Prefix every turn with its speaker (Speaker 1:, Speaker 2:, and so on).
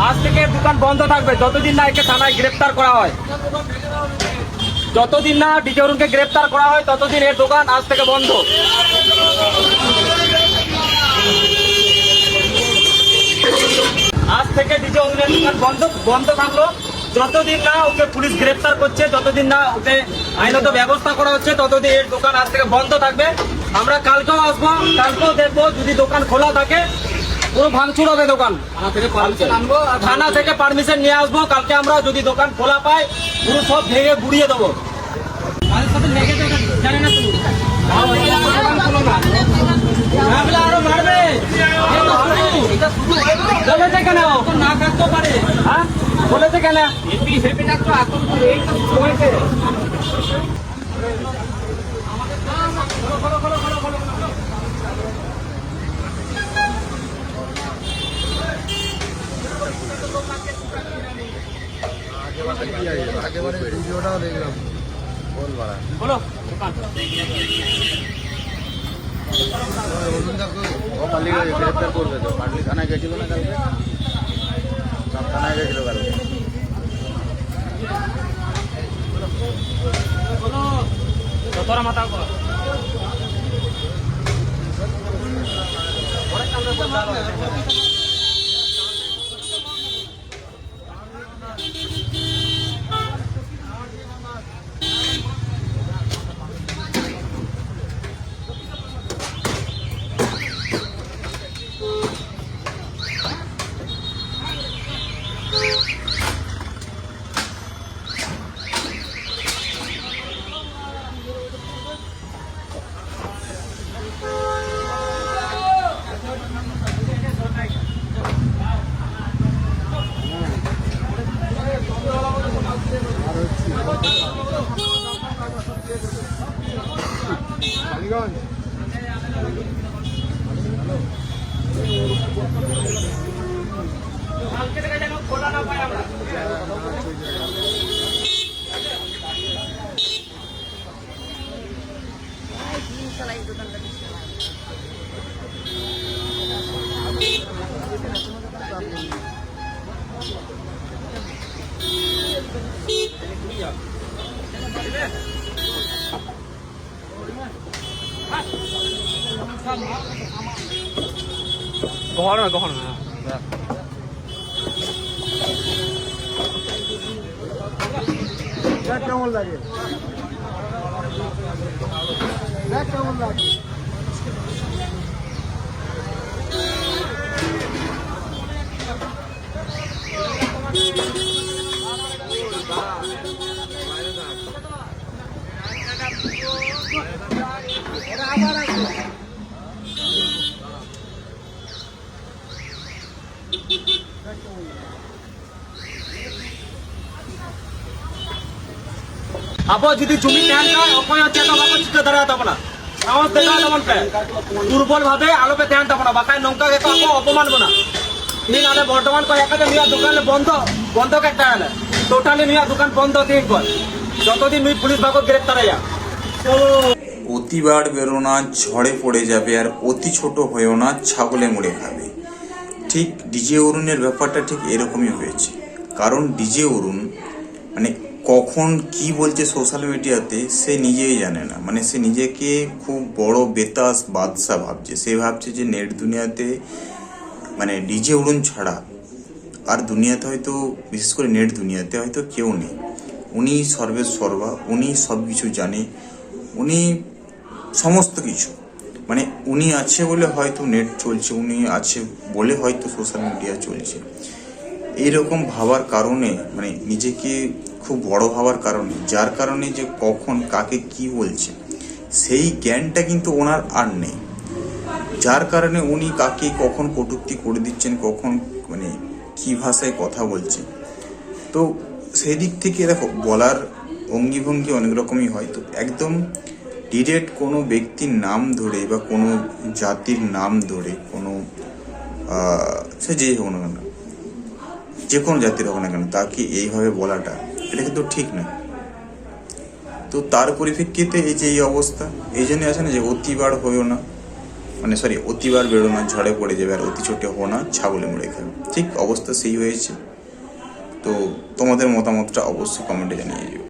Speaker 1: আজ থেকে দোকান বন্ধ থাকবে যতদিন না একে থানায় গ্রেফতার করা হয়। যতদিন না ডিজে অরুণকে গ্রেফতার করা হয় ততদিন এর দোকান আজ থেকে বন্ধ। আজ থেকে ডিজে অরুণের দোকান বন্ধ থাকলো যতদিন না ওকে পুলিশ গ্রেফতার করছে, যতদিন না ওকে আইনত ব্যবস্থা করা হচ্ছে ততদিন এর দোকান আজ থেকে বন্ধ থাকবে। আমরা কালকেও আসবো, কালকেও দেখবো যদি দোকান খোলা থাকে পুরো ভাঙচুর হবে দোকান। থানা থেকে পারমিশন নিয়ে আসবো, কালকে আমরা যদি দোকান খোলা পাই পুরো সব ভেঙে গুড়িয়ে দেবো। আরো বাড়বে বলেছে কেন না থাকতে পারে, হ্যাঁ বলেছে কেন
Speaker 2: আগেবারে ভিডিওটাও দেখলাম
Speaker 1: বলো
Speaker 2: গ্রেফতার করবে তো পাটলি থানায় গেছিল না কালকে, সব থানায় গেছিল কালকে।
Speaker 1: তোরা মাথা খোলা না পাই আমরা। গহন
Speaker 2: কেমন লাগে কেমন লাগে
Speaker 1: আবো যদি জমি ধ্যান নয় অপয় হচ্ছে তো বাবা চিত্র দাঁড়া তখন না সাহস দেখা তেমন দুর্বল ভাবে আলোপে ধ্যান তখন না বাকায় নৌকা গেতো আবো অপমান না তিন আলে বর্তমান করে একাদে নিয়া দোকানে বন্ধ একটা আলে টোটালি নিয়া দোকান বন্ধ তিন কর যতদিন নুই পুলিশ বাবু গ্রেপ্তার হইয়া।
Speaker 3: অতিবার বেরো না ঝড়ে পড়ে যাবে, আর অতি ছোট হয়েও না ছাগলে মুড়ে খাবে। ঠিক ডিজে অরুণের ব্যাপারটা ঠিক এরকমই হয়েছে। কারণ ডিজে অরুণ মানে কখন কি বলছে সোশ্যাল মিডিয়াতে সে নিজেই জানে না। মানে সে নিজেকে খুব বড় বেতাস বাদশা ভাবছে। সে ভাবছে যে নেট দুনিয়াতে মানে ডিজে অরুণ ছাড়া আর দুনিয়াতে হয়তো, বিশেষ করে নেট দুনিয়াতে হয়তো কেউ নেই। উনি সর্বেসর্বা, উনি সব কিছু জানে, উনি সমস্ত কিছু। মানে উনি আছে বলে হয়তো নেট চলছে, উনি আছে বলে হয়তো সোশ্যাল মিডিয়া চলছে। এইরকম ভাবার কারণে মানে নিজেকে খুব বড় ভাবার কারণে, যার কারণে যে কখন কাকে কি বলছে সেই জ্ঞানটা কিন্তু ওনার আর নেই। যার কারণে উনি কাকে কখন কটূক্তি করে দিচ্ছেন, কখন মানে কি ভাষায় কথা বলছে। তো সেই দিক থেকে দেখো বলার অঙ্গিভঙ্গি অনেক রকমই হয়। তো একদম ডিরেক্ট কোনো ব্যক্তির নাম ধরে বা কোনো জাতির নাম ধরে কোনো সে যেই হোক না কেন, যে কোনো জাতির হোক না কেন, তাকে এইভাবে বলাটা এটা কিন্তু ঠিক নয়। তো তার পরিপ্রেক্ষিতে এই যে এই অবস্থা, এই জন্য আছে না যে অতিবার হয়েও না, মানে সরি অতিবার বেরো না, ঝড়ে পড়ে যাবে, আর অতি ছোটে হো না, ছাগলে মুড়ে খাবে। ঠিক অবস্থা সেই হয়েছে। তো তোমাদের মতামতটা অবশ্যই কমেন্টে জানিয়ে দিও।